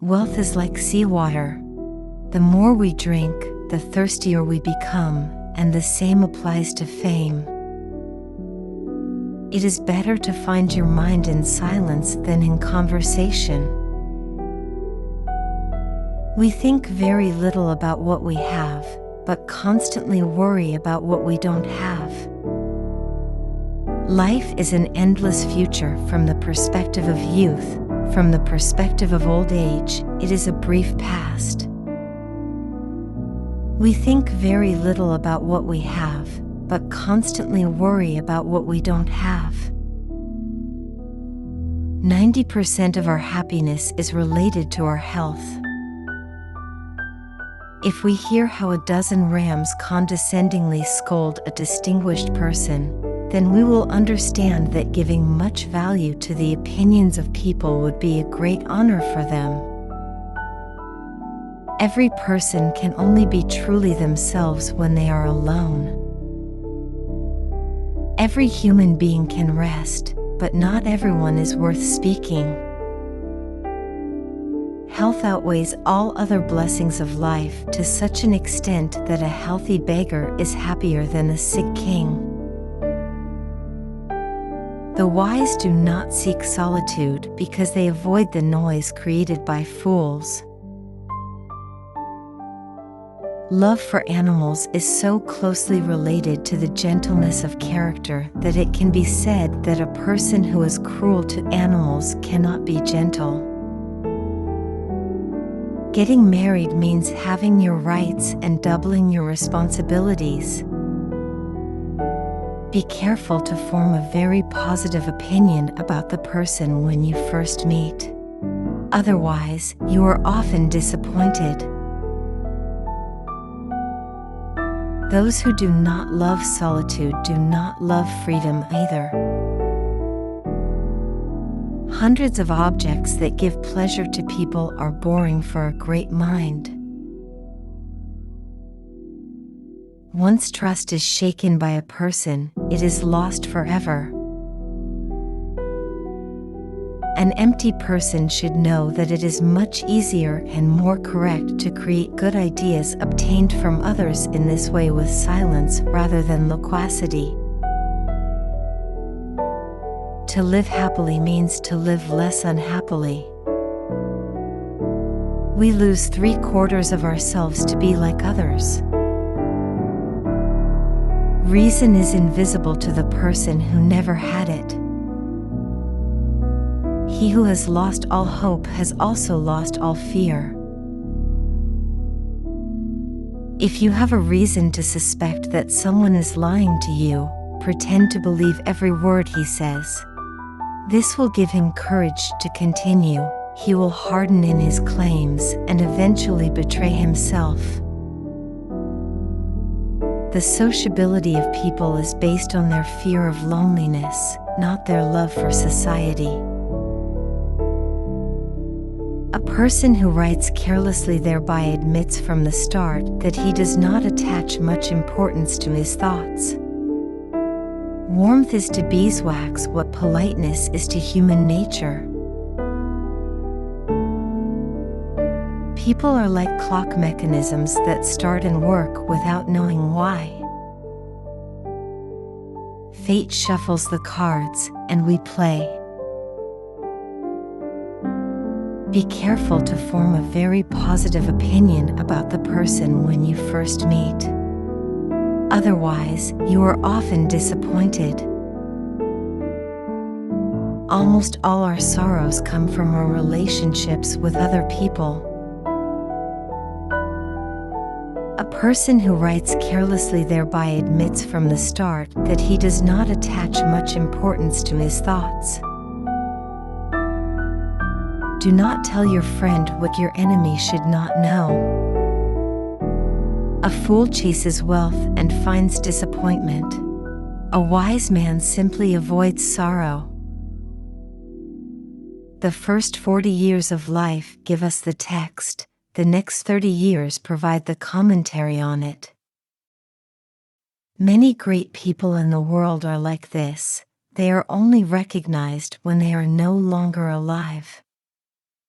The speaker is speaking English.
Wealth is like seawater. The more we drink, the thirstier we become, and the same applies to fame. It is better to find your mind in silence than in conversation. We think very little about what we have, but constantly worry about what we don't have. Life is an endless future from the perspective of youth. From the perspective of old age, it is a brief past. We think very little about what we have, but constantly worry about what we don't have. 90% of our happiness is related to our health. If we hear how a dozen rams condescendingly scold a distinguished person, then we will understand that giving much value to the opinions of people would be a great honor for them. Every person can only be truly themselves when they are alone. Every human being can rest, but not everyone is worth speaking. Health outweighs all other blessings of life to such an extent that a healthy beggar is happier than a sick king. The wise do not seek solitude because they avoid the noise created by fools. Love for animals is so closely related to the gentleness of character that it can be said that a person who is cruel to animals cannot be gentle. Getting married means having your rights and doubling your responsibilities. Be careful to form a very positive opinion about the person when you first meet. Otherwise, you are often disappointed. Those who do not love solitude do not love freedom either. Hundreds of objects that give pleasure to people are boring for a great mind. Once trust is shaken by a person, it is lost forever. An empty person should know that it is much easier and more correct to create good ideas obtained from others in this way with silence rather than loquacity. To live happily means to live less unhappily. We lose 3/4 of ourselves to be like others. Reason is invisible to the person who never had it. He who has lost all hope has also lost all fear. If you have a reason to suspect that someone is lying to you, pretend to believe every word he says. This will give him courage to continue. He will harden in his claims and eventually betray himself. The sociability of people is based on their fear of loneliness, not their love for society. A person who writes carelessly thereby admits from the start that he does not attach much importance to his thoughts. Warmth is to beeswax what politeness is to human nature. People are like clock mechanisms that start and work without knowing why. Fate shuffles the cards, and we play. Be careful to form a very positive opinion about the person when you first meet. Otherwise, you are often disappointed. Almost all our sorrows come from our relationships with other people. A person who writes carelessly thereby admits from the start that he does not attach much importance to his thoughts. Do not tell your friend what your enemy should not know. A fool chases wealth and finds disappointment. A wise man simply avoids sorrow. The first 40 years of life give us the text. The next 30 years provide the commentary on it. Many great people in the world are like this. They are only recognized when they are no longer alive.